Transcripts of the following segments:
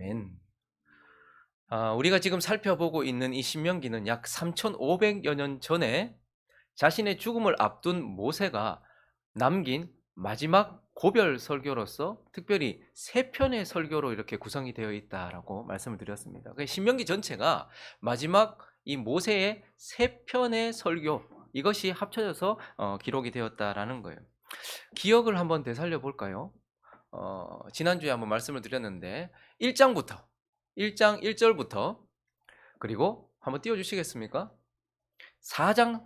아멘. 우리가 지금 살펴보고 있는 이 신명기는 약 3,500여 년 전에 자신의 죽음을 앞둔 모세가 남긴 마지막 고별 설교로서 특별히 세 편의 설교로 이렇게 구성이 되어 있다라고 말씀을 드렸습니다. 신명기 전체가 마지막 이 모세의 세 편의 설교, 이것이 합쳐져서 기록이 되었다라는 거예요. 기억을 한번 되살려 볼까요? 지난주에 한번 말씀을 드렸는데 1장 1절부터, 그리고 한번 띄워주시겠습니까? 4장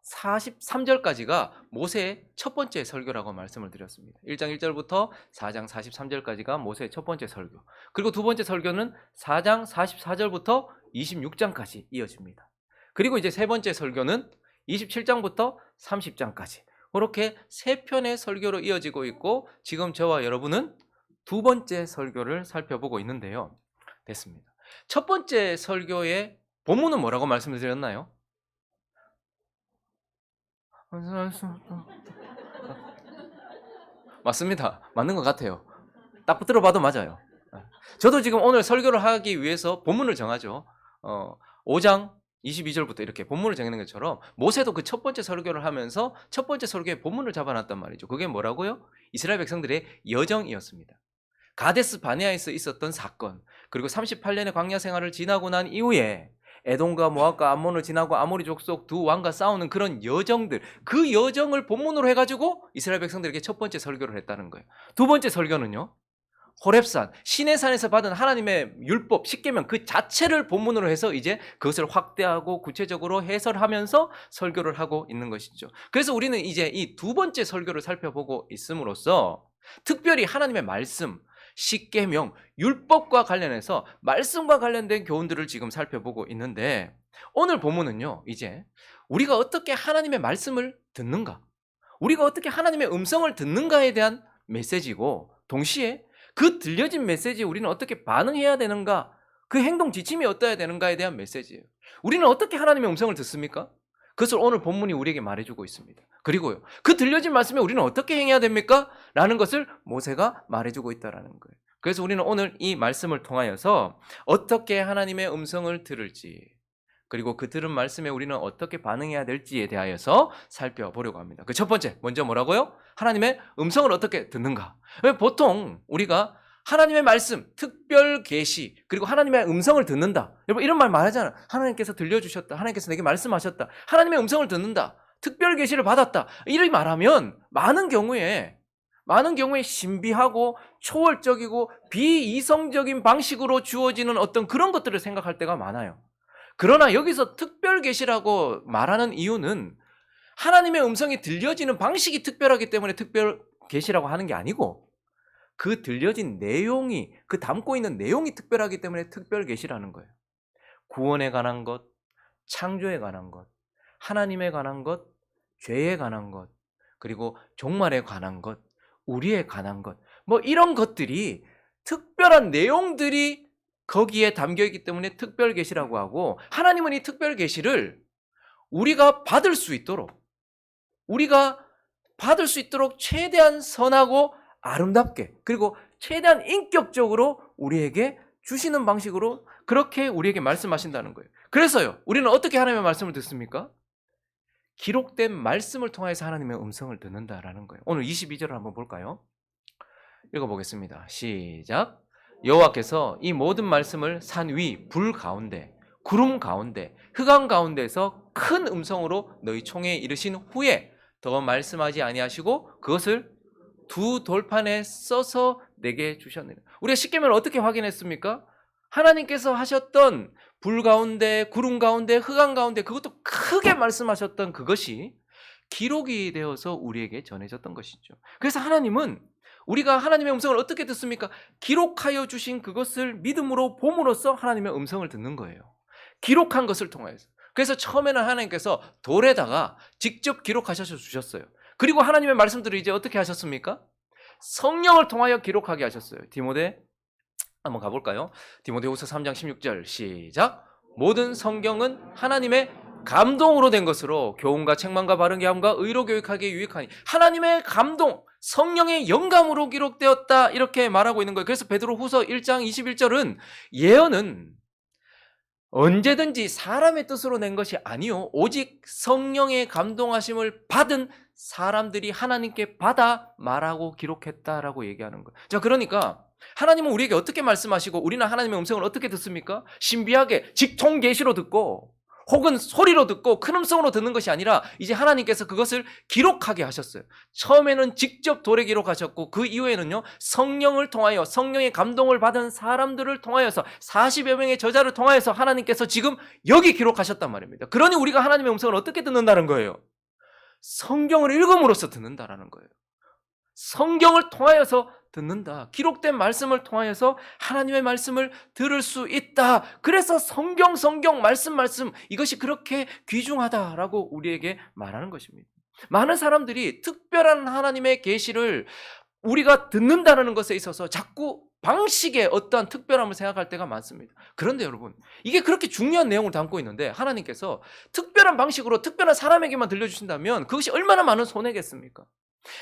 43절까지가 모세의 첫 번째 설교라고 말씀을 드렸습니다. 1장 1절부터 4장 43절까지가 모세의 첫 번째 설교, 그리고 두 번째 설교는 4장 44절부터 26장까지 이어집니다. 그리고 이제 세 번째 설교는 27장부터 30장까지, 그렇게 세 편의 설교로 이어지고 있고, 지금 저와 여러분은 두 번째 설교를 살펴보고 있는데요. 됐습니다. 첫 번째 설교의 본문은 뭐라고 말씀을 드렸나요? 맞습니다. 맞는 것 같아요. 딱 붙들어 봐도 맞아요. 저도 지금 오늘 설교를 하기 위해서 본문을 정하죠. 5장 22절부터 이렇게 본문을 정하는 것처럼 모세도 그 첫 번째 설교를 하면서 첫 번째 설교의 본문을 잡아놨단 말이죠. 그게 뭐라고요? 이스라엘 백성들의 여정이었습니다. 가데스 바네아에서 있었던 사건, 그리고 38년의 광야 생활을 지나고 난 이후에 에돔과 모압과 암몬을 지나고 아모리 족속 두 왕과 싸우는 그런 여정들, 그 여정을 본문으로 해가지고 이스라엘 백성들에게 첫 번째 설교를 했다는 거예요. 두 번째 설교는요, 호렙산, 시내산에서 받은 하나님의 율법, 십계명 그 자체를 본문으로 해서 이제 그것을 확대하고 구체적으로 해설하면서 설교를 하고 있는 것이죠. 그래서 우리는 이제 이 두 번째 설교를 살펴보고 있음으로써 특별히 하나님의 말씀, 십계명, 율법과 관련해서 말씀과 관련된 교훈들을 지금 살펴보고 있는데, 오늘 본문은요, 이제 우리가 어떻게 하나님의 말씀을 듣는가, 우리가 어떻게 하나님의 음성을 듣는가에 대한 메시지고, 동시에 그 들려진 메시지에 우리는 어떻게 반응해야 되는가, 그 행동 지침이 어떠해야 되는가에 대한 메시지예요. 우리는 어떻게 하나님의 음성을 듣습니까? 그것을 오늘 본문이 우리에게 말해주고 있습니다. 그리고요, 그 들려진 말씀에 우리는 어떻게 행해야 됩니까? 라는 것을 모세가 말해주고 있다는 거예요. 그래서 우리는 오늘 이 말씀을 통하여서 어떻게 하나님의 음성을 들을지, 그리고 그 들은 말씀에 우리는 어떻게 반응해야 될지에 대하여서 살펴보려고 합니다. 그 첫 번째, 먼저 뭐라고요? 하나님의 음성을 어떻게 듣는가? 보통 우리가 하나님의 말씀, 특별 계시, 그리고 하나님의 음성을 듣는다, 여러분 이런 말 말하잖아. 하나님께서 들려주셨다, 하나님께서 내게 말씀하셨다, 하나님의 음성을 듣는다, 특별 계시를 받았다, 이렇게 말하면 많은 경우에 신비하고 초월적이고 비이성적인 방식으로 주어지는 어떤 그런 것들을 생각할 때가 많아요. 그러나 여기서 특별 계시라고 말하는 이유는 하나님의 음성이 들려지는 방식이 특별하기 때문에 특별 계시라고 하는 게 아니고, 그 들려진 내용이, 그 담고 있는 내용이 특별하기 때문에 특별 계시라는 거예요. 구원에 관한 것, 창조에 관한 것, 하나님에 관한 것, 죄에 관한 것, 그리고 종말에 관한 것, 우리에 관한 것, 뭐 이런 것들이, 특별한 내용들이 거기에 담겨있기 때문에 특별 계시라고 하고, 하나님은 이 특별 계시를 우리가 받을 수 있도록 최대한 선하고 아름답게, 그리고 최대한 인격적으로 우리에게 주시는 방식으로 그렇게 우리에게 말씀하신다는 거예요. 그래서요, 우리는 어떻게 하나님의 말씀을 듣습니까? 기록된 말씀을 통해서 하나님의 음성을 듣는다라는 거예요. 오늘 22절을 한번 볼까요? 읽어보겠습니다. 시작. 여호와께서 이 모든 말씀을 산 위 불 가운데, 구름 가운데, 흑암 가운데서 큰 음성으로 너희 총회에 이르신 후에 더 말씀하지 아니하시고 그것을 두 돌판에 써서 내게 주셨느니라. 우리가 십계명을 어떻게 확인했습니까? 하나님께서 하셨던 불 가운데, 구름 가운데, 흑암 가운데, 그것도 크게 말씀하셨던 그것이 기록이 되어서 우리에게 전해졌던 것이죠. 그래서 하나님은 우리가 하나님의 음성을 어떻게 듣습니까? 기록하여 주신 그것을 믿음으로 봄으로써 하나님의 음성을 듣는 거예요. 기록한 것을 통해서. 그래서 처음에는 하나님께서 돌에다가 직접 기록하셔서 주셨어요. 그리고 하나님의 말씀들을 이제 어떻게 하셨습니까? 성령을 통하여 기록하게 하셨어요. 디모데 한번 가볼까요? 디모데후서 3장 16절 시작. 모든 성경은 하나님의 감동으로 된 것으로 교훈과 책망과 바른 계함과 의로 교육하기에 유익하니. 하나님의 감동, 성령의 영감으로 기록되었다 이렇게 말하고 있는 거예요. 그래서 베드로후서 1장 21절은 예언은 언제든지 사람의 뜻으로 낸 것이 아니요 오직 성령의 감동하심을 받은 사람들이 하나님께 받아 말하고 기록했다라고 얘기하는 거예요. 자, 그러니까 하나님은 우리에게 어떻게 말씀하시고 우리는 하나님의 음성을 어떻게 듣습니까? 신비하게 직통 계시로 듣고 혹은 소리로 듣고 큰 음성으로 듣는 것이 아니라 이제 하나님께서 그것을 기록하게 하셨어요. 처음에는 직접 돌에 기록하셨고 그 이후에는요 성령을 통하여 성령의 감동을 받은 사람들을 통하여서 40여 명의 저자를 통하여서 하나님께서 지금 여기 기록하셨단 말입니다. 그러니 우리가 하나님의 음성을 어떻게 듣는다는 거예요? 성경을 읽음으로써 듣는다라는 거예요. 성경을 통하여서 듣는다. 기록된 말씀을 통하여서 하나님의 말씀을 들을 수 있다. 그래서 성경 말씀 이것이 그렇게 귀중하다라고 우리에게 말하는 것입니다. 많은 사람들이 특별한 하나님의 계시를 우리가 듣는다는 것에 있어서 자꾸 방식의 어떠한 특별함을 생각할 때가 많습니다. 그런데 여러분, 이게 그렇게 중요한 내용을 담고 있는데 하나님께서 특별한 방식으로 특별한 사람에게만 들려주신다면 그것이 얼마나 많은 손해겠습니까?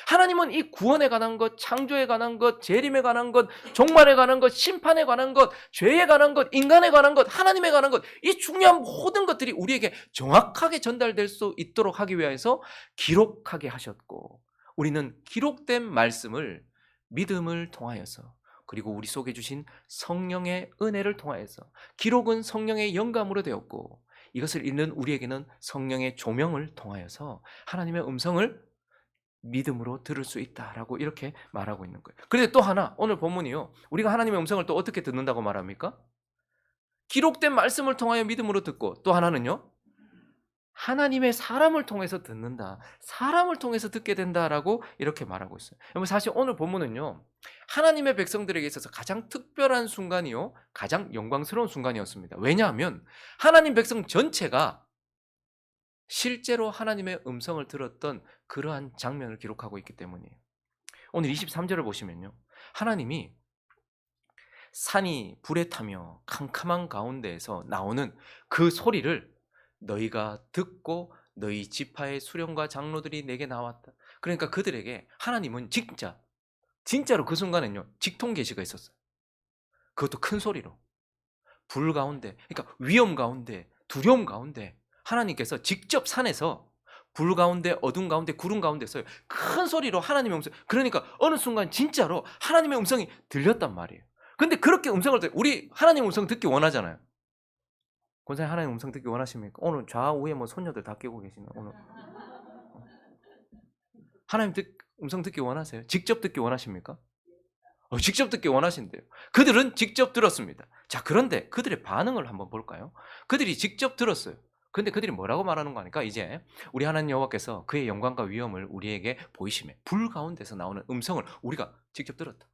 하나님은 이 구원에 관한 것, 창조에 관한 것, 재림에 관한 것, 종말에 관한 것, 심판에 관한 것, 죄에 관한 것, 인간에 관한 것, 하나님에 관한 것, 이 중요한 모든 것들이 우리에게 정확하게 전달될 수 있도록 하기 위해서 기록하게 하셨고, 우리는 기록된 말씀을 믿음을 통하여서 그리고 우리 속에 주신 성령의 은혜를 통하여서, 기록은 성령의 영감으로 되었고 이것을 읽는 우리에게는 성령의 조명을 통하여서 하나님의 음성을 믿음으로 들을 수 있다라고 이렇게 말하고 있는 거예요. 그런데 또 하나, 오늘 본문이요, 우리가 하나님의 음성을 또 어떻게 듣는다고 말합니까? 기록된 말씀을 통하여 믿음으로 듣고, 또 하나는요, 하나님의 사람을 통해서 듣는다. 사람을 통해서 듣게 된다라고 이렇게 말하고 있어요. 사실 오늘 본문은요, 하나님의 백성들에게 있어서 가장 특별한 순간이요, 가장 영광스러운 순간이었습니다. 왜냐하면 하나님 백성 전체가 실제로 하나님의 음성을 들었던 그러한 장면을 기록하고 있기 때문이에요. 오늘 23절을 보시면요, 하나님이 산이 불에 타며 캄캄한 가운데에서 나오는 그 소리를 너희가 듣고 너희 지파의 수령과 장로들이 내게 나왔다. 그러니까 그들에게 하나님은 진짜로 그 순간에는요 직통 계시가 있었어요. 그것도 큰 소리로, 불 가운데, 그러니까 위험 가운데, 두려움 가운데 하나님께서 직접 산에서 불 가운데, 어둠 가운데, 구름 가운데서 큰 소리로 하나님의 음성, 그러니까 어느 순간 진짜로 하나님의 음성이 들렸단 말이에요. 근데 그렇게 음성을 우리 하나님의 음성 듣기 원하잖아요. 권사님, 하나님의 음성 듣기 원하십니까? 오늘 좌우에 뭐 손녀들 다 끼고 계시는 오늘 하나님 음성 듣기 원하세요? 직접 듣기 원하십니까? 직접 듣기 원하신대요. 그들은 직접 들었습니다. 자, 그런데 그들의 반응을 한번 볼까요? 그들이 직접 들었어요. 근데 그들이 뭐라고 말하는 거 아닐까? 이제 우리 하나님 여호와께서 그의 영광과 위엄을 우리에게 보이시매 불 가운데서 나오는 음성을 우리가 직접 들었다.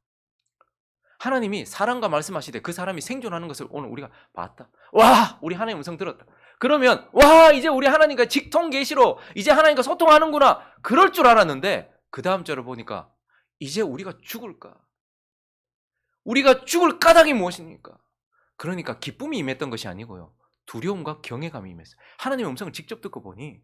하나님이 사람과 말씀하시되 그 사람이 생존하는 것을 오늘 우리가 봤다. 와, 우리 하나님 음성 들었다. 그러면 와, 이제 우리 하나님과 직통 계시로 이제 하나님과 소통하는구나, 그럴 줄 알았는데 그 다음 절을 보니까 이제 우리가 죽을까? 우리가 죽을 까닭이 무엇입니까? 그러니까 기쁨이 임했던 것이 아니고요, 두려움과 경외감이 임했어요. 하나님의 음성을 직접 듣고 보니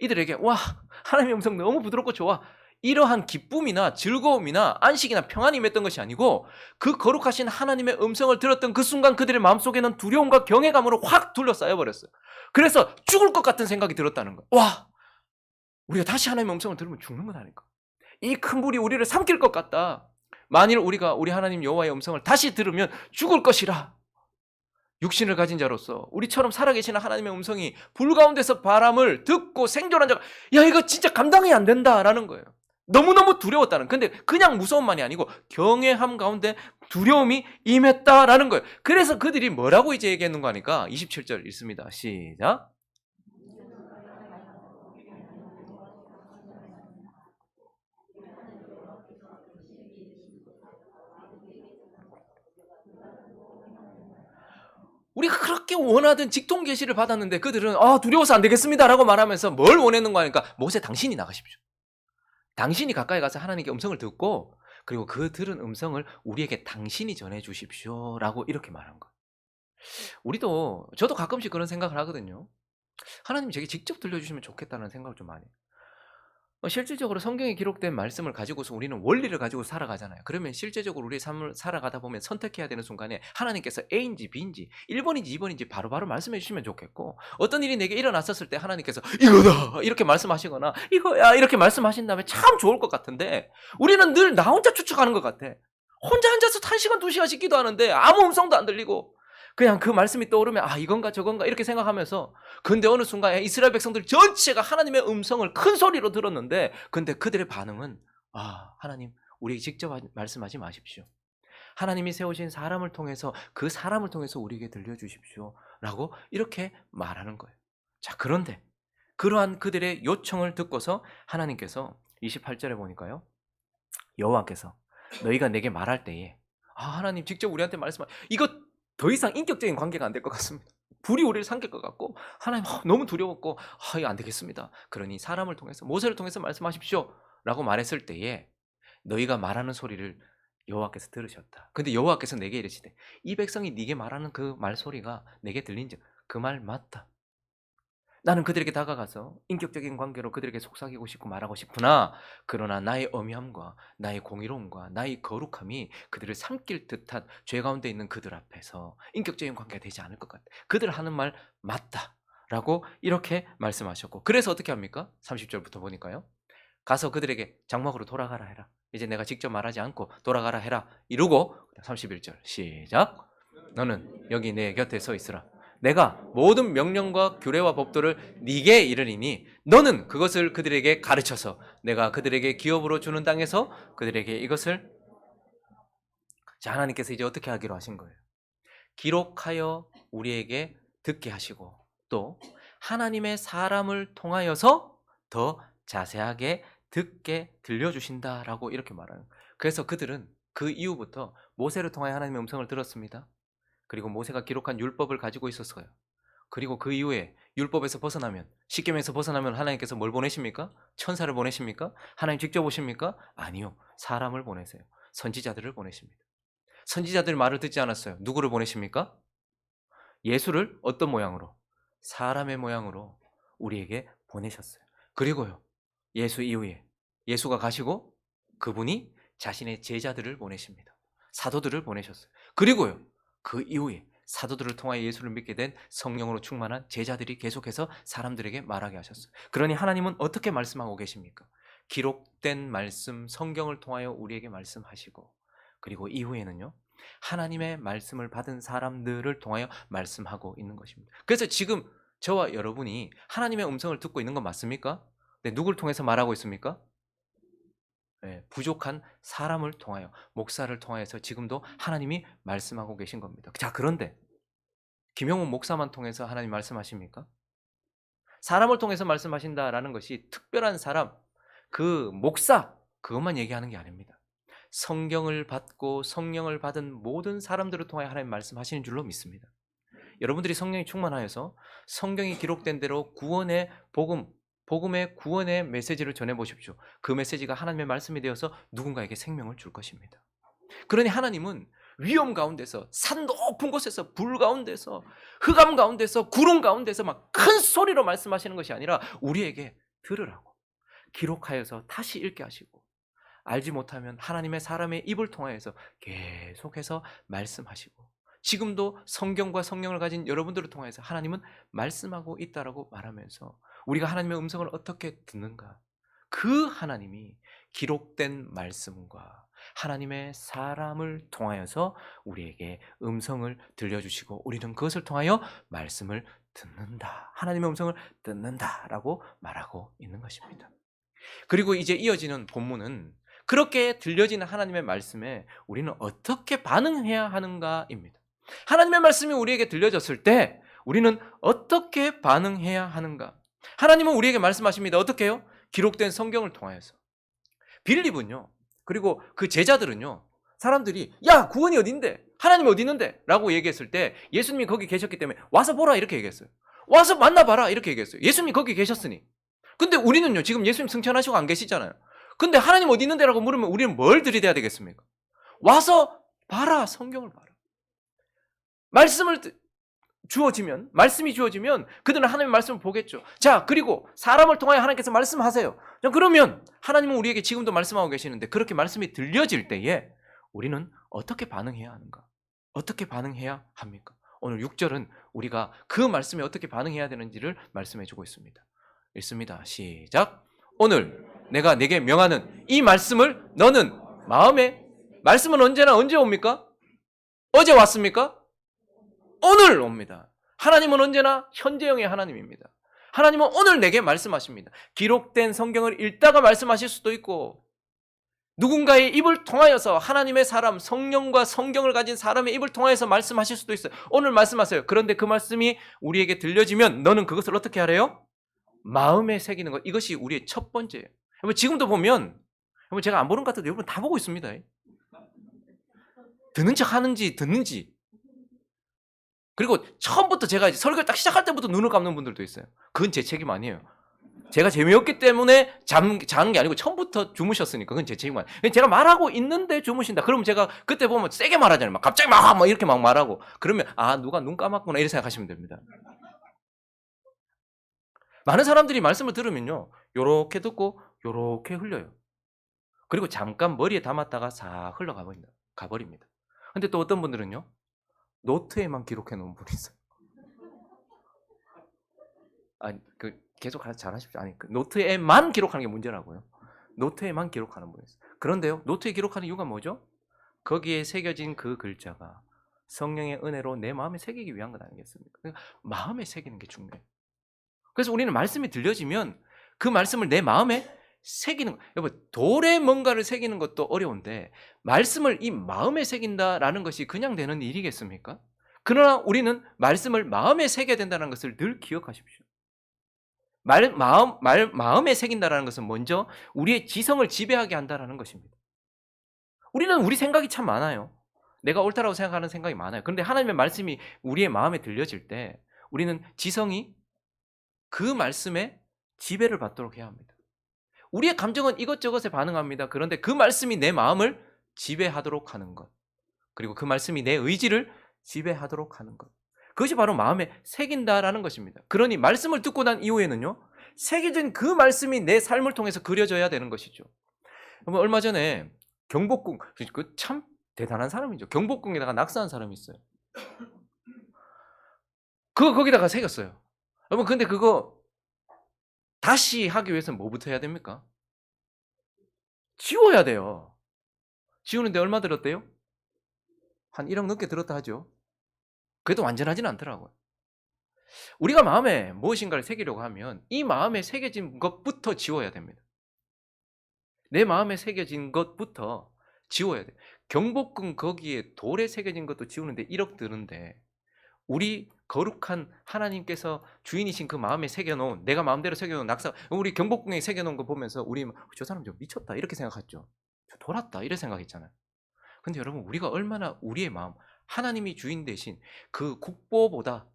이들에게 와, 하나님의 음성 너무 부드럽고 좋아, 이러한 기쁨이나 즐거움이나 안식이나 평안이 임했던 것이 아니고 그 거룩하신 하나님의 음성을 들었던 그 순간 그들의 마음속에는 두려움과 경외감으로 확 둘러싸여 버렸어요. 그래서 죽을 것 같은 생각이 들었다는 거예요. 와, 우리가 다시 하나님의 음성을 들으면 죽는 건 아닐까? 이 큰 불이 우리를 삼킬 것 같다. 만일 우리가 우리 하나님 여호와의 음성을 다시 들으면 죽을 것이라. 육신을 가진 자로서 우리처럼 살아계시는 하나님의 음성이 불 가운데서 바람을 듣고 생존한 자가, 야, 이거 진짜 감당이 안 된다라는 거예요. 너무너무 두려웠다는. 근데 그냥 무서움만이 아니고 경외함 가운데 두려움이 임했다라는 거예요. 그래서 그들이 뭐라고 이제 얘기했는 거 하니까 27절 읽습니다. 시작. 우리가 그렇게 원하던 직통 계시를 받았는데 그들은 두려워서 안 되겠습니다라고 말하면서 뭘 원했는 거 하니까 모세, 당신이 나가십시오. 당신이 가까이 가서 하나님께 음성을 듣고 그리고 그 들은 음성을 우리에게 당신이 전해 주십시오라고 이렇게 말한 거예요. 저도 가끔씩 그런 생각을 하거든요. 하나님 제게 직접 들려주시면 좋겠다는 생각을 좀 많이 해요. 실질적으로 성경에 기록된 말씀을 가지고서 우리는 원리를 가지고 살아가잖아요. 그러면 실제적으로 우리의 삶을 살아가다 보면 선택해야 되는 순간에 하나님께서 A인지 B인지 1번인지 2번인지 바로바로 말씀해 주시면 좋겠고, 어떤 일이 내게 일어났었을 때 하나님께서 이거다 이렇게 말씀하시거나 이거야 이렇게 말씀하신다면 참 좋을 것 같은데, 우리는 늘 나 혼자 추측하는 것 같아. 혼자 앉아서 1시간 2시간씩 기도하는데 아무 음성도 안 들리고 그냥 그 말씀이 떠오르면 아 이건가 저건가 이렇게 생각하면서, 근데 어느 순간에 이스라엘 백성들 전체가 하나님의 음성을 큰 소리로 들었는데, 근데 그들의 반응은 아 하나님 우리에게 직접 말씀하지 마십시오. 하나님이 세우신 사람을 통해서 그 사람을 통해서 우리에게 들려주십시오 라고 이렇게 말하는 거예요. 자, 그런데 그러한 그들의 요청을 듣고서 하나님께서 28절에 보니까요, 여호와께서 너희가 내게 말할 때에 아 하나님 직접 우리한테 말씀하, 이거 더 이상 인격적인 관계가 안 될 것 같습니다. 불이 우리를 삼킬 것 같고 하나님 너무 두려웠고 이거 안 되겠습니다. 그러니 사람을 통해서 모세를 통해서 말씀하십시오 라고 말했을 때에 너희가 말하는 소리를 여호와께서 들으셨다. 근데 여호와께서 내게 이르시되 이 백성이 네게 말하는 그 말소리가 내게 들린즉 그 말 맞다. 나는 그들에게 다가가서 인격적인 관계로 그들에게 속삭이고 싶고 말하고 싶으나, 그러나 나의 엄ям과 나의 공의로움과 나의 거룩함이 그들을 삼킬 듯한 죄 가운데 있는 그들 앞에서 인격적인 관계가 되지 않을 것 같아. 그들 하는 말 맞다 라고 이렇게 말씀하셨고, 그래서 어떻게 합니까? 30절부터 보니까요, 가서 그들에게 장막으로 돌아가라 해라. 이제 내가 직접 말하지 않고 돌아가라 해라 이루고, 31절 시작. 너는 여기 내 곁에 서 있으라. 내가 모든 명령과 규례와 법도를 네게 이르리니 너는 그것을 그들에게 가르쳐서 내가 그들에게 기업으로 주는 땅에서 그들에게 이것을. 자, 하나님께서 이제 어떻게 하기로 하신 거예요? 기록하여 우리에게 듣게 하시고, 또 하나님의 사람을 통하여서 더 자세하게 듣게 들려주신다라고 이렇게 말하는 거예요. 그래서 그들은 그 이후부터 모세를 통하여 하나님의 음성을 들었습니다. 그리고 모세가 기록한 율법을 가지고 있었어요. 그리고 그 이후에 율법에서 벗어나면, 십계명에서 벗어나면 하나님께서 뭘 보내십니까? 천사를 보내십니까? 하나님 직접 오십니까? 아니요. 사람을 보내세요. 선지자들을 보내십니다. 선지자들 말을 듣지 않았어요. 누구를 보내십니까? 예수를 어떤 모양으로? 사람의 모양으로 우리에게 보내셨어요. 그리고요, 예수 이후에 예수가 가시고 그분이 자신의 제자들을 보내십니다. 사도들을 보내셨어요. 그리고요, 그 이후에 사도들을 통하여 예수를 믿게 된 성령으로 충만한 제자들이 계속해서 사람들에게 말하게 하셨어요. 그러니 하나님은 어떻게 말씀하고 계십니까? 기록된 말씀, 성경을 통하여 우리에게 말씀하시고, 그리고 이후에는요, 하나님의 말씀을 받은 사람들을 통하여 말씀하고 있는 것입니다. 그래서 지금 저와 여러분이 하나님의 음성을 듣고 있는 건 맞습니까? 네, 누굴 통해서 말하고 있습니까? 네, 부족한 사람을 통하여, 목사를 통해서 지금도 하나님이 말씀하고 계신 겁니다. 자, 그런데 김영훈 목사만 통해서 하나님 말씀하십니까? 사람을 통해서 말씀하신다라는 것이 특별한 사람, 그 목사, 그것만 얘기하는 게 아닙니다. 성경을 받고 성령을 받은 모든 사람들을 통해 하나님 말씀하시는 줄로 믿습니다. 여러분들이 성령이 충만하여서 성경이 기록된 대로 구원의 복음의 구원의 메시지를 전해보십시오. 그 메시지가 하나님의 말씀이 되어서 누군가에게 생명을 줄 것입니다. 그러니 하나님은 위험 가운데서, 산 높은 곳에서, 불 가운데서, 흑암 가운데서, 구름 가운데서 막 큰 소리로 말씀하시는 것이 아니라 우리에게 들으라고 기록하여서 다시 읽게 하시고, 알지 못하면 하나님의 사람의 입을 통하여서 계속해서 말씀하시고, 지금도 성경과 성령을 가진 여러분들을 통해서 하나님은 말씀하고 있다라고 말하면서, 우리가 하나님의 음성을 어떻게 듣는가? 그 하나님이 기록된 말씀과 하나님의 사람을 통하여서 우리에게 음성을 들려주시고, 우리는 그것을 통하여 말씀을 듣는다, 하나님의 음성을 듣는다라고 말하고 있는 것입니다. 그리고 이제 이어지는 본문은 그렇게 들려지는 하나님의 말씀에 우리는 어떻게 반응해야 하는가입니다. 하나님의 말씀이 우리에게 들려졌을 때 우리는 어떻게 반응해야 하는가? 하나님은 우리에게 말씀하십니다. 어떻게 해요? 기록된 성경을 통하여서. 빌립은요, 그리고 그 제자들은요, 사람들이 야 구원이 어딘데? 하나님이 어디 있는데? 라고 얘기했을 때 예수님이 거기 계셨기 때문에 와서 보라 이렇게 얘기했어요. 와서 만나봐라 이렇게 얘기했어요. 예수님이 거기 계셨으니. 근데 우리는요, 지금 예수님 승천하시고 안 계시잖아요. 근데 하나님 어디 있는데? 라고 물으면 우리는 뭘 들이대야 되겠습니까? 와서 봐라, 성경을 봐라. 말씀을 주어지면, 말씀이 주어지면 그들은 하나님의 말씀을 보겠죠. 자, 그리고 사람을 통하여 하나님께서 말씀하세요. 자, 그러면 하나님은 우리에게 지금도 말씀하고 계시는데 그렇게 말씀이 들려질 때에 우리는 어떻게 반응해야 하는가? 어떻게 반응해야 합니까? 오늘 6절은 우리가 그 말씀에 어떻게 반응해야 되는지를 말씀해 주고 있습니다. 읽습니다. 시작. 오늘 내가 내게 명하는 이 말씀을 너는 마음에, 말씀은 언제나 언제 옵니까? 어제 왔습니까? 오늘 옵니다. 하나님은 언제나 현재형의 하나님입니다. 하나님은 오늘 내게 말씀하십니다. 기록된 성경을 읽다가 말씀하실 수도 있고 누군가의 입을 통하여서 하나님의 사람, 성령과 성경을 가진 사람의 입을 통하여서 말씀하실 수도 있어요. 오늘 말씀하세요. 그런데 그 말씀이 우리에게 들려지면 너는 그것을 어떻게 하래요? 마음에 새기는 것. 이것이 우리의 첫 번째예요. 지금도 보면 제가 안 보는 것 같아도 여러분 다 보고 있습니다. 듣는 척 하는지 듣는지. 그리고 처음부터 제가 설교 딱 시작할 때부터 눈을 감는 분들도 있어요. 그건 제 책임 아니에요. 제가 재미없기 때문에 자는 게 아니고 처음부터 주무셨으니까 그건 제 책임 아니에요. 제가 말하고 있는데 주무신다. 그러면 제가 그때 보면 세게 말하잖아요. 막 갑자기 막 이렇게 막 말하고. 그러면 누가 눈 감았구나 이렇게 생각하시면 됩니다. 많은 사람들이 말씀을 들으면요. 요렇게 듣고 요렇게 흘려요. 그리고 잠깐 머리에 담았다가 싹 흘러가 버립니다. 근데 또 어떤 분들은요. 노트에만 기록해 놓은 분이 있어요. 계속 잘하십시오. 노트에만 기록하는 게 문제라고요. 노트에만 기록하는 분이 있어요. 그런데요. 노트에 기록하는 이유가 뭐죠? 거기에 새겨진 그 글자가 성령의 은혜로 내 마음에 새기기 위한 것 아니겠습니까? 그러니까 마음에 새기는 게 중요해요. 그래서 우리는 말씀이 들려지면 그 말씀을 내 마음에 새기는 거. 여러분, 돌에 뭔가를 새기는 것도 어려운데 말씀을 이 마음에 새긴다라는 것이 그냥 되는 일이겠습니까? 그러나 우리는 말씀을 마음에 새겨야 된다는 것을 늘 기억하십시오. 마음에 새긴다라는 것은 먼저 우리의 지성을 지배하게 한다라는 것입니다. 우리는 우리 생각이 참 많아요. 내가 옳다라고 생각하는 생각이 많아요. 그런데 하나님의 말씀이 우리의 마음에 들려질 때 우리는 지성이 그 말씀에 지배를 받도록 해야 합니다. 우리의 감정은 이것저것에 반응합니다. 그런데 그 말씀이 내 마음을 지배하도록 하는 것. 그리고 그 말씀이 내 의지를 지배하도록 하는 것. 그것이 바로 마음에 새긴다라는 것입니다. 그러니 말씀을 듣고 난 이후에는요. 새겨진 그 말씀이 내 삶을 통해서 그려져야 되는 것이죠. 얼마 전에 경복궁, 참 대단한 사람이죠. 경복궁에다가 낙서한 사람이 있어요. 그거 거기다가 새겼어요. 여러분 근데 그거 다시 하기 위해서는 뭐부터 해야 됩니까? 지워야 돼요. 지우는데 얼마 들었대요? 한 1억 넘게 들었다 하죠. 그래도 완전하지는 않더라고요. 우리가 마음에 무엇인가를 새기려고 하면 이 마음에 새겨진 것부터 지워야 됩니다. 내 마음에 새겨진 것부터 지워야 돼요. 경복궁 거기에 돌에 새겨진 것도 지우는데 1억 드는데 우리 거룩한 하나님께서 주인이신 그 마음에 새겨놓은, 내가 마음대로 새겨놓은 낙서, 우리 경복궁에 새겨놓은 거 보면서 우리 저 사람 좀 미쳤다 이렇게 생각했죠. 돌았다 이렇게 생각했잖아요. 근데 여러분 우리가 얼마나 우리의 마음, 하나님이 주인 대신 그 국보보다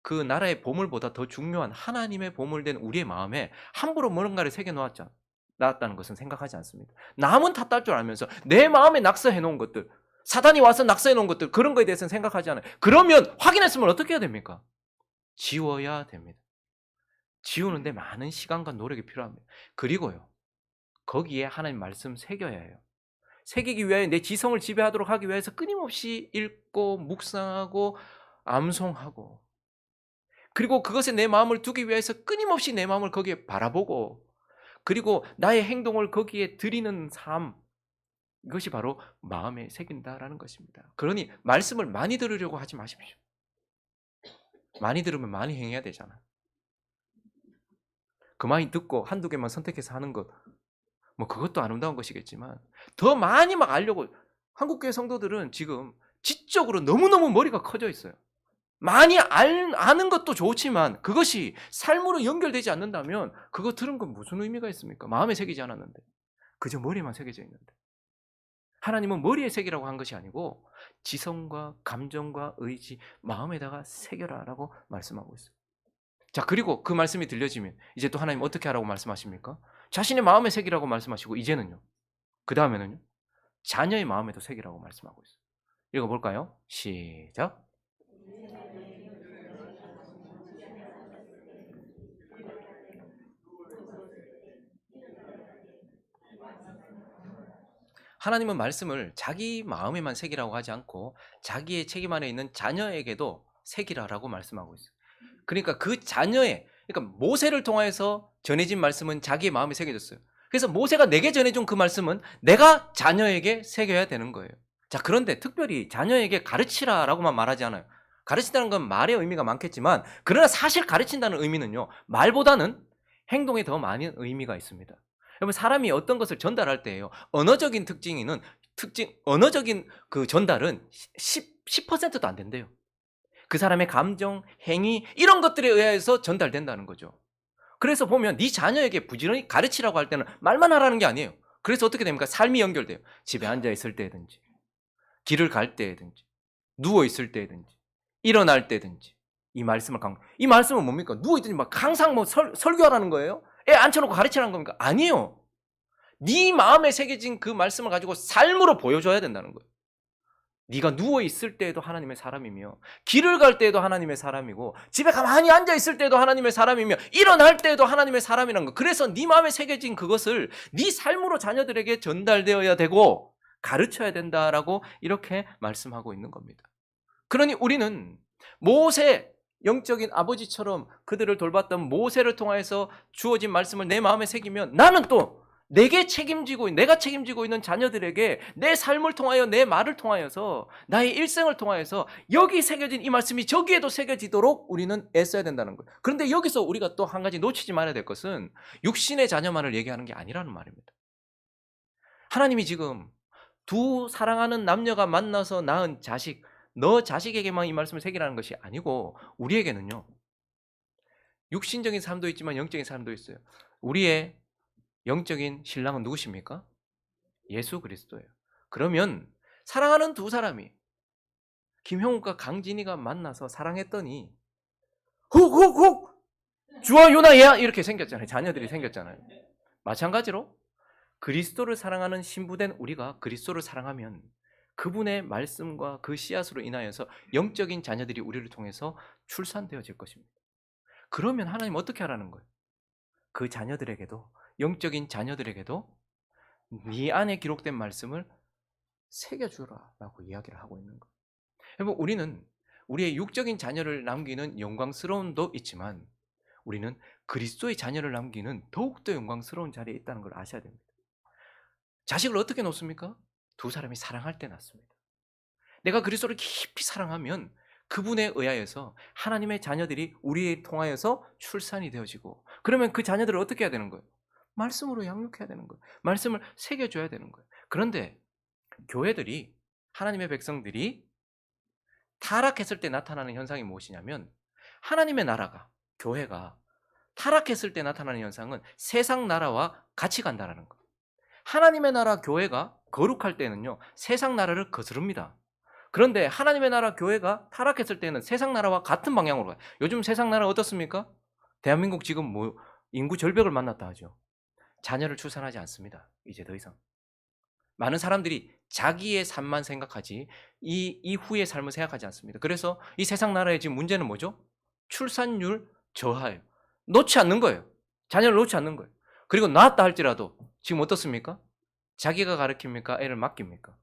그 나라의 보물보다 더 중요한 하나님의 보물된 우리의 마음에 함부로 뭔가를 새겨놓았다는 것은 생각하지 않습니다. 남은 탓할 줄 알면서 내 마음에 낙서해 놓은 것들, 사단이 와서 낙서해 놓은 것들, 그런 거에 대해서는 생각하지 않아요. 그러면 확인했으면 어떻게 해야 됩니까? 지워야 됩니다. 지우는데 많은 시간과 노력이 필요합니다. 그리고요, 거기에 하나님 말씀 새겨야 해요. 새기기 위하여 내 지성을 지배하도록 하기 위해서 끊임없이 읽고 묵상하고 암송하고, 그리고 그것에 내 마음을 두기 위해서 끊임없이 내 마음을 거기에 바라보고, 그리고 나의 행동을 거기에 드리는 삶, 이것이 바로 마음에 새긴다라는 것입니다. 그러니 말씀을 많이 들으려고 하지 마십시오. 많이 들으면 많이 행해야 되잖아. 그 많이 듣고 한두 개만 선택해서 하는 것, 그것도 아름다운 것이겠지만 더 많이 막 알려고, 한국교회 성도들은 지금 지적으로 너무너무 머리가 커져 있어요. 많이 아는 것도 좋지만 그것이 삶으로 연결되지 않는다면 그거 들은 건 무슨 의미가 있습니까? 마음에 새기지 않았는데, 그저 머리에만 새겨져 있는데. 하나님은 머리에 새기라고 한 것이 아니고 지성과 감정과 의지, 마음에다가 새겨라라고 말씀하고 있어요. 자, 그리고 그 말씀이 들려지면 이제 또 하나님 어떻게 하라고 말씀하십니까? 자신의 마음에 새기라고 말씀하시고, 이제는요, 그 다음에는요, 자녀의 마음에도 새기라고 말씀하고 있어요. 읽어볼까요? 시작. 하나님은 말씀을 자기 마음에만 새기라고 하지 않고 자기의 책임 안에 있는 자녀에게도 새기라라고 말씀하고 있어요. 그러니까 그 자녀의, 그러니까 모세를 통해서 전해진 말씀은 자기의 마음에 새겨졌어요. 그래서 모세가 내게 전해준 그 말씀은 내가 자녀에게 새겨야 되는 거예요. 자, 그런데 특별히 자녀에게 가르치라라고만 말하지 않아요. 가르친다는 건 말의 의미가 많겠지만, 그러나 사실 가르친다는 의미는요, 말보다는 행동에 더 많은 의미가 있습니다. 여러분, 사람이 어떤 것을 전달할 때예요, 언어적인 언어적인 그 전달은 10%도 안 된대요. 그 사람의 감정, 행위, 이런 것들에 의해서 전달된다는 거죠. 그래서 보면 네 자녀에게 부지런히 가르치라고 할 때는 말만 하라는 게 아니에요. 그래서 어떻게 됩니까? 삶이 연결돼요. 집에 앉아 있을 때든지, 길을 갈 때든지, 누워 있을 때든지, 일어날 때든지. 이 말씀은 뭡니까? 누워 있든지 막 항상 뭐 설교하라는 거예요? 애 앉혀놓고 가르치라는 겁니까? 아니에요. 네 마음에 새겨진 그 말씀을 가지고 삶으로 보여줘야 된다는 거예요. 네가 누워 있을 때에도 하나님의 사람이며, 길을 갈 때에도 하나님의 사람이고, 집에 가만히 앉아 있을 때도 하나님의 사람이며, 일어날 때에도 하나님의 사람이라는 거. 그래서 네 마음에 새겨진 그것을 네 삶으로 자녀들에게 전달되어야 되고 가르쳐야 된다라고 이렇게 말씀하고 있는 겁니다. 그러니 우리는 모세, 영적인 아버지처럼 그들을 돌봤던 모세를 통해서 주어진 말씀을 내 마음에 새기면, 나는 또 내가 책임지고 있는 자녀들에게 내 삶을 통하여, 내 말을 통하여서, 나의 일생을 통하여서 여기 새겨진 이 말씀이 저기에도 새겨지도록 우리는 애써야 된다는 거예요. 그런데 여기서 우리가 또 한 가지 놓치지 말아야 될 것은 육신의 자녀만을 얘기하는 게 아니라는 말입니다. 하나님이 지금 두 사랑하는 남녀가 만나서 낳은 자식, 너 자식에게만 이 말씀을 새기라는 것이 아니고 우리에게는요, 육신적인 삶도 있지만 영적인 삶도 있어요. 우리의 영적인 신랑은 누구십니까? 예수 그리스도예요. 그러면 사랑하는 두 사람이, 김형욱과 강진이가 만나서 사랑했더니 훅훅훅 주와 요나 얘야 이렇게 생겼잖아요. 자녀들이 생겼잖아요. 마찬가지로 그리스도를 사랑하는 신부된 우리가 그리스도를 사랑하면 그분의 말씀과 그 씨앗으로 인하여서 영적인 자녀들이 우리를 통해서 출산되어질 것입니다. 그러면 하나님 어떻게 하라는 거예요? 그 자녀들에게도, 영적인 자녀들에게도 네 안에 기록된 말씀을 새겨주라라고 이야기를 하고 있는 거예요. 여러분, 우리는 우리의 육적인 자녀를 남기는 영광스러움도 있지만 우리는 그리스도의 자녀를 남기는 더욱더 영광스러운 자리에 있다는 걸 아셔야 됩니다. 자식을 어떻게 놓습니까? 두 사람이 사랑할 때 낳습니다. 내가 그리스도를 깊이 사랑하면 그분에 의하여서 하나님의 자녀들이 우리에 통하여서 출산이 되어지고, 그러면 그 자녀들을 어떻게 해야 되는 거예요? 말씀으로 양육해야 되는 거예요. 말씀을 새겨줘야 되는 거예요. 그런데 교회들이, 하나님의 백성들이 타락했을 때 나타나는 현상이 무엇이냐면, 하나님의 나라가, 교회가 타락했을 때 나타나는 현상은 세상 나라와 같이 간다는 거예요. 하나님의 나라 교회가 거룩할 때는요, 세상 나라를 거스릅니다. 그런데 하나님의 나라 교회가 타락했을 때는 세상 나라와 같은 방향으로 가요. 요즘 세상 나라 어떻습니까? 대한민국 지금 뭐 인구 절벽을 만났다 하죠. 자녀를 출산하지 않습니다. 이제 더 이상. 많은 사람들이 자기의 삶만 생각하지 이 이후의 삶을 생각하지 않습니다. 그래서 이 세상 나라의 지금 문제는 뭐죠? 출산율 저하예요. 놓지 않는 거예요. 자녀를 놓지 않는 거예요. 그리고 낳았다 할지라도 지금 어떻습니까? 자기가 가르칩니까? 애를 맡깁니까?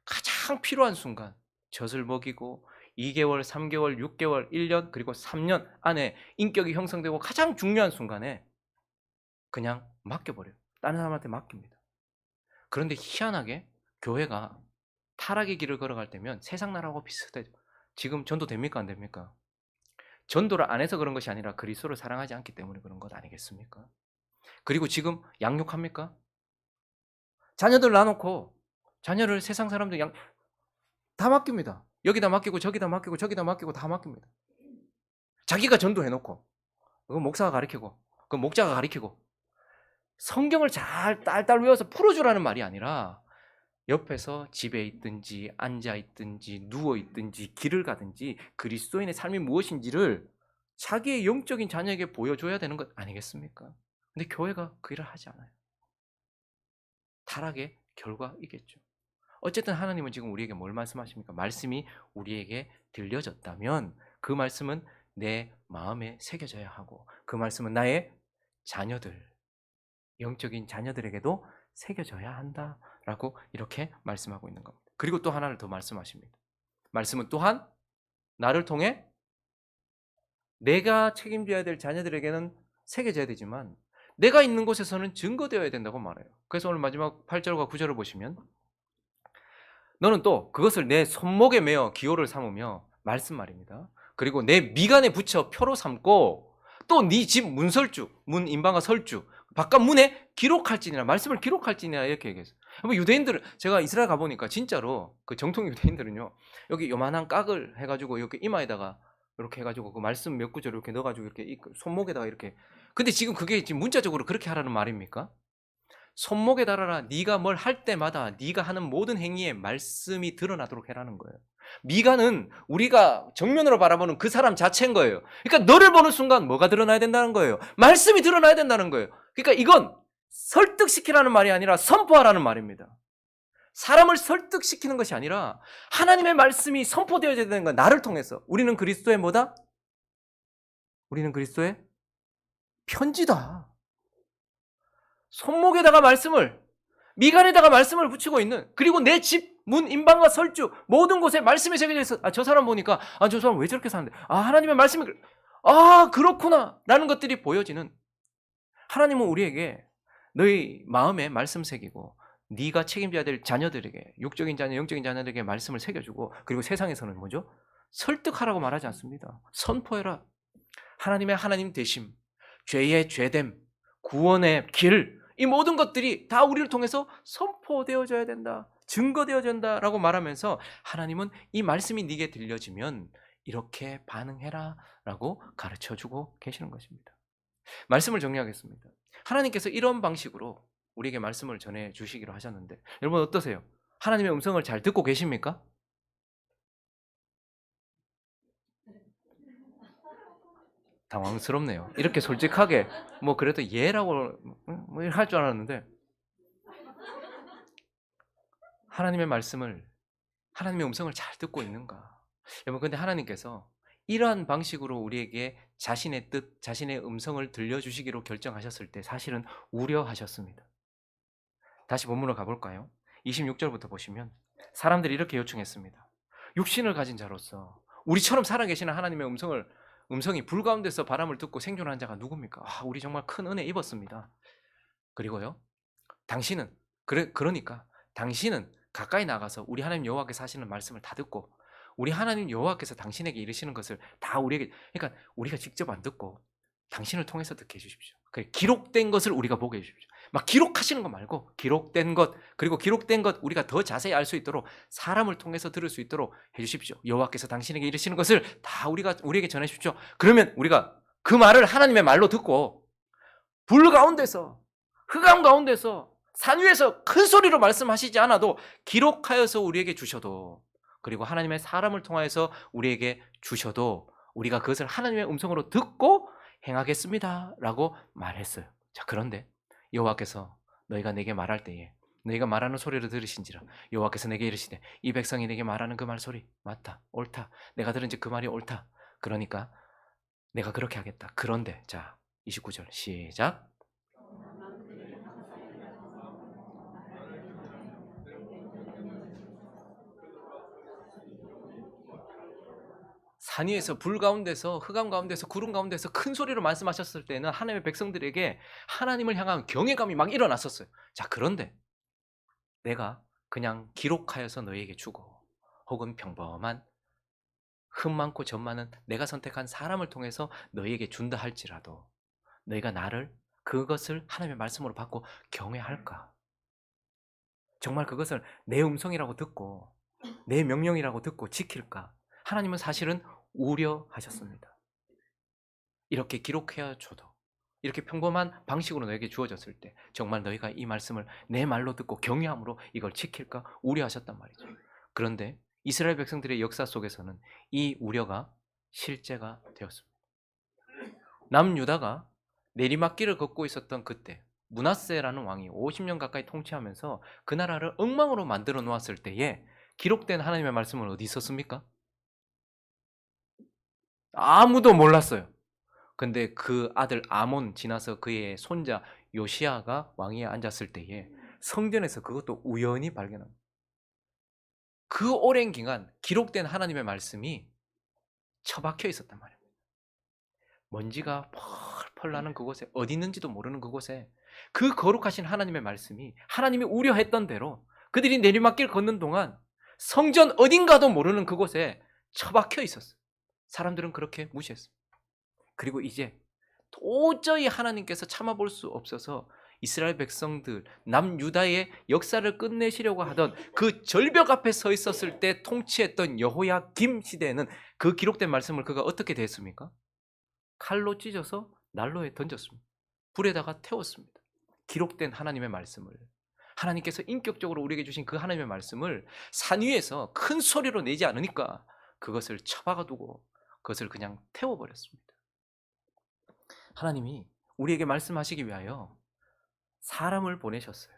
가장 필요한 순간, 젖을 먹이고 2개월, 3개월, 6개월, 1년, 그리고 3년 안에 인격이 형성되고 가장 중요한 순간에 그냥 맡겨버려요. 다른 사람한테 맡깁니다. 그런데 희한하게 교회가 타락의 길을 걸어갈 때면 세상 나라하고 비슷해져. 지금 전도 됩니까? 안 됩니까? 전도를 안 해서 그런 것이 아니라 그리스도를 사랑하지 않기 때문에 그런 것 아니겠습니까? 그리고 지금 양육합니까? 자녀들 놔놓고 자녀를 세상 사람들 다 맡깁니다. 여기다 맡기고 저기다 맡기고 저기다 맡기고 다 맡깁니다. 자기가 전도해놓고 그건 목사가 가르치고 그건 목자가 가르치고, 성경을 잘 딸딸 외워서 풀어주라는 말이 아니라 옆에서 집에 있든지 앉아 있든지 누워 있든지 길을 가든지 그리스도인의 삶이 무엇인지를 자기의 영적인 자녀에게 보여줘야 되는 것 아니겠습니까? 근데 교회가 그 일을 하지 않아요. 타락의 결과이겠죠. 어쨌든 하나님은 지금 우리에게 뭘 말씀하십니까? 말씀이 우리에게 들려졌다면 그 말씀은 내 마음에 새겨져야 하고, 그 말씀은 나의 자녀들, 영적인 자녀들에게도 새겨져야 한다 라고 이렇게 말씀하고 있는 겁니다. 그리고 또 하나를 더 말씀하십니다. 말씀은 또한 나를 통해 내가 책임져야 될 자녀들에게는 새겨져야 되지만 내가 있는 곳에서는 증거되어야 된다고 말해요. 그래서 오늘 마지막 8절과 9절을 보시면 너는 또 그것을 내 손목에 매어 기호를 삼으며 말씀 말입니다. 그리고 내 미간에 붙여 표로 삼고 또 네 집 문설주, 문 인방과 설주, 바깥 문에 기록할지니라, 말씀을 기록할지니라 이렇게 얘기했어요. 유대인들은 제가 이스라엘 가보니까 진짜로 그 정통 유대인들은요 여기 요만한 깍을 해가지고 이렇게 이마에다가 이렇게 해가지고 그 말씀 몇 구절 이렇게 넣어가지고 이렇게 손목에다가 이렇게. 근데 지금 그게 지금 문자적으로 그렇게 하라는 말입니까? 손목에 달아라. 네가 뭘 할 때마다 네가 하는 모든 행위에 말씀이 드러나도록 해라는 거예요. 미간은 우리가 정면으로 바라보는 그 사람 자체인 거예요. 그러니까 너를 보는 순간 뭐가 드러나야 된다는 거예요? 말씀이 드러나야 된다는 거예요. 그러니까 이건 설득시키라는 말이 아니라 선포하라는 말입니다. 사람을 설득시키는 것이 아니라 하나님의 말씀이 선포되어야 되는 건 나를 통해서. 우리는 그리스도의 뭐다? 우리는 그리스도의 편지다. 손목에다가 말씀을, 미간에다가 말씀을 붙이고 있는, 그리고 내 집, 문, 인방과 설주 모든 곳에 말씀이 새겨져 있어. 저 사람 보니까 저 사람 왜 저렇게 사는데, 하나님의 말씀이 그렇구나 라는 것들이 보여지는. 하나님은 우리에게 너희 마음에 말씀 새기고 네가 책임져야 될 자녀들에게, 육적인 자녀, 영적인 자녀들에게 말씀을 새겨주고, 그리고 세상에서는 뭐죠? 설득하라고 말하지 않습니다. 선포해라. 하나님의 하나님 되심, 죄의 죄됨, 구원의 길, 이 모든 것들이 다 우리를 통해서 선포되어져야 된다, 증거되어져야 된다라고 말하면서 하나님은 이 말씀이 네게 들려지면 이렇게 반응해라 라고 가르쳐주고 계시는 것입니다. 말씀을 정리하겠습니다. 하나님께서 이런 방식으로 우리에게 말씀을 전해주시기로 하셨는데 여러분 어떠세요? 하나님의 음성을 잘 듣고 계십니까? 당황스럽네요. 이렇게 솔직하게 그래도 예라고 할 줄 알았는데 하나님의 말씀을, 하나님의 음성을 잘 듣고 있는가? 여러분 근데 하나님께서 이러한 방식으로 우리에게 자신의 뜻, 자신의 음성을 들려주시기로 결정하셨을 때 사실은 우려하셨습니다. 다시 본문으로 가볼까요? 26절부터 보시면 사람들이 이렇게 요청했습니다. 육신을 가진 자로서 우리처럼 살아계시는 하나님의 음성이 불 가운데서 바람을 듣고 생존한 자가 누굽니까? 우리 정말 큰 은혜 입었습니다. 그리고요, 당신은 그러니까 당신은 가까이 나가서 우리 하나님 여호와께서 하시는 말씀을 다 듣고 우리 하나님 여호와께서 당신에게 이르시는 것을 다 우리에게, 그러니까 우리가 직접 안 듣고 당신을 통해서 듣게 해주십시오. 기록된 것을 우리가 보게 해주십시오. 막 기록하시는 거 말고 기록된 것, 그리고 기록된 것 우리가 더 자세히 알 수 있도록 사람을 통해서 들을 수 있도록 해주십시오. 여호와께서 당신에게 이르시는 것을 다 우리에게 전해주십시오. 그러면 우리가 그 말을 하나님의 말로 듣고 불 가운데서, 흑암 가운데서, 산 위에서 큰 소리로 말씀하시지 않아도 기록하여서 우리에게 주셔도, 그리고 하나님의 사람을 통하여서 우리에게 주셔도 우리가 그것을 하나님의 음성으로 듣고 행하겠습니다 라고 말했어요. 자, 그런데 여호와께서 너희가 내게 말할 때에 너희가 말하는 소리를 들으신지라 여호와께서 내게 이르시되 이 백성이 내게 말하는 그 말소리 맞다, 옳다, 내가 들은 그 말이 옳다, 그러니까 내가 그렇게 하겠다. 그런데 자 29절 시작. 산 위에서, 불 가운데서, 흑암 가운데서, 구름 가운데서 큰 소리로 말씀하셨을 때는 하나님의 백성들에게 하나님을 향한 경외감이 막 일어났었어요. 자, 그런데 내가 그냥 기록하여서 너희에게 주고 혹은 평범한 흠 많고 점 많은 내가 선택한 사람을 통해서 너희에게 준다 할지라도 너희가 나를, 그것을 하나님의 말씀으로 받고 경외할까? 정말 그것을 내 음성이라고 듣고 내 명령이라고 듣고 지킬까? 하나님은 사실은 우려하셨습니다. 이렇게 기록해줘도, 이렇게 평범한 방식으로 너에게 주어졌을 때 정말 너희가 이 말씀을 내 말로 듣고 경외함으로 이걸 지킬까 우려하셨단 말이죠. 그런데 이스라엘 백성들의 역사 속에서는 이 우려가 실제가 되었습니다. 남유다가 내리막길을 걷고 있었던 그때 므낫세라는 왕이 50년 가까이 통치하면서 그 나라를 엉망으로 만들어 놓았을 때에 기록된 하나님의 말씀은 어디 있었습니까? 아무도 몰랐어요. 근데 그 아들 아몬 지나서 그의 손자 요시아가 왕위에 앉았을 때에 성전에서 그것도 우연히 발견합니다. 그 오랜 기간 기록된 하나님의 말씀이 처박혀 있었단 말입니다. 먼지가 펄펄 나는 그곳에, 어디 있는지도 모르는 그곳에 그 거룩하신 하나님의 말씀이 하나님이 우려했던 대로 그들이 내리막길 걷는 동안 성전 어딘가도 모르는 그곳에 처박혀 있었어요. 사람들은 그렇게 무시했어요. 그리고 이제 도저히 하나님께서 참아볼 수 없어서 이스라엘 백성들, 남유다의 역사를 끝내시려고 하던 그 절벽 앞에 서 있었을 때 통치했던 여호야김 시대에는 그 기록된 말씀을 그가 어떻게 대했습니까? 칼로 찢어서 난로에 던졌습니다. 불에다가 태웠습니다. 기록된 하나님의 말씀을, 하나님께서 인격적으로 우리에게 주신 그 하나님의 말씀을 산 위에서 큰 소리로 내지 않으니까 그것을 처박아 두고 그것을 그냥 태워버렸습니다. 하나님이 우리에게 말씀하시기 위하여 사람을 보내셨어요.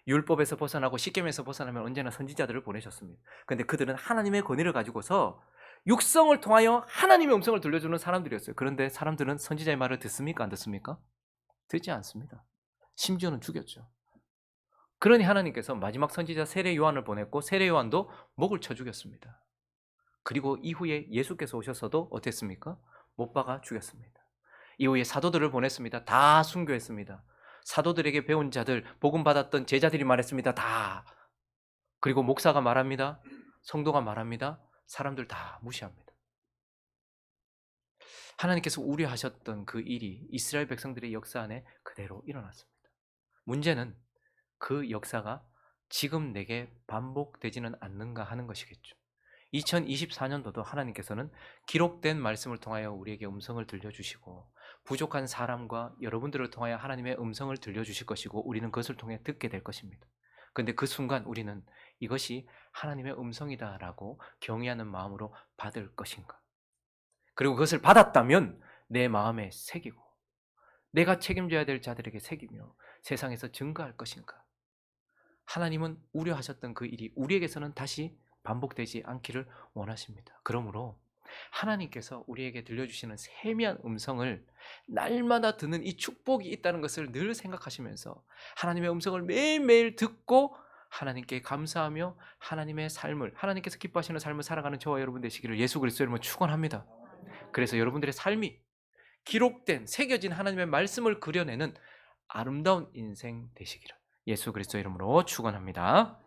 율법에서 벗어나고 십계명에서 벗어나면 언제나 선지자들을 보내셨습니다. 그런데 그들은 하나님의 권위를 가지고서 육성을 통하여 하나님의 음성을 들려주는 사람들이었어요. 그런데 사람들은 선지자의 말을 듣습니까? 안 듣습니까? 듣지 않습니다. 심지어는 죽였죠. 그러니 하나님께서 마지막 선지자 세례 요한을 보냈고 세례 요한도 목을 쳐 죽였습니다. 그리고 이후에 예수께서 오셔서도 어땠습니까? 못 박아 죽였습니다. 이후에 사도들을 보냈습니다. 다 순교했습니다. 사도들에게 배운 자들, 복음 받았던 제자들이 말했습니다. 다. 그리고 목사가 말합니다. 성도가 말합니다. 사람들 다 무시합니다. 하나님께서 우려하셨던 그 일이 이스라엘 백성들의 역사 안에 그대로 일어났습니다. 문제는 그 역사가 지금 내게 반복되지는 않는가 하는 것이겠죠. 2024년도도 하나님께서는 기록된 말씀을 통하여 우리에게 음성을 들려주시고 부족한 사람과 여러분들을 통하여 하나님의 음성을 들려주실 것이고 우리는 그것을 통해 듣게 될 것입니다. 그런데 그 순간 우리는 이것이 하나님의 음성이다라고 경외하는 마음으로 받을 것인가? 그리고 그것을 받았다면 내 마음에 새기고 내가 책임져야 될 자들에게 새기며 세상에서 증거할 것인가? 하나님은 우려하셨던 그 일이 우리에게서는 다시 반복되지 않기를 원하십니다. 그러므로 하나님께서 우리에게 들려주시는 세미한 음성을 날마다 듣는 이 축복이 있다는 것을 늘 생각하시면서 하나님의 음성을 매일매일 듣고 하나님께 감사하며 하나님의 삶을, 하나님께서 기뻐하시는 삶을 살아가는 저와 여러분 되시기를 예수 그리스도 이름으로 축원합니다. 그래서 여러분들의 삶이 기록된, 새겨진 하나님의 말씀을 그려내는 아름다운 인생 되시기를 예수 그리스도 이름으로 축원합니다.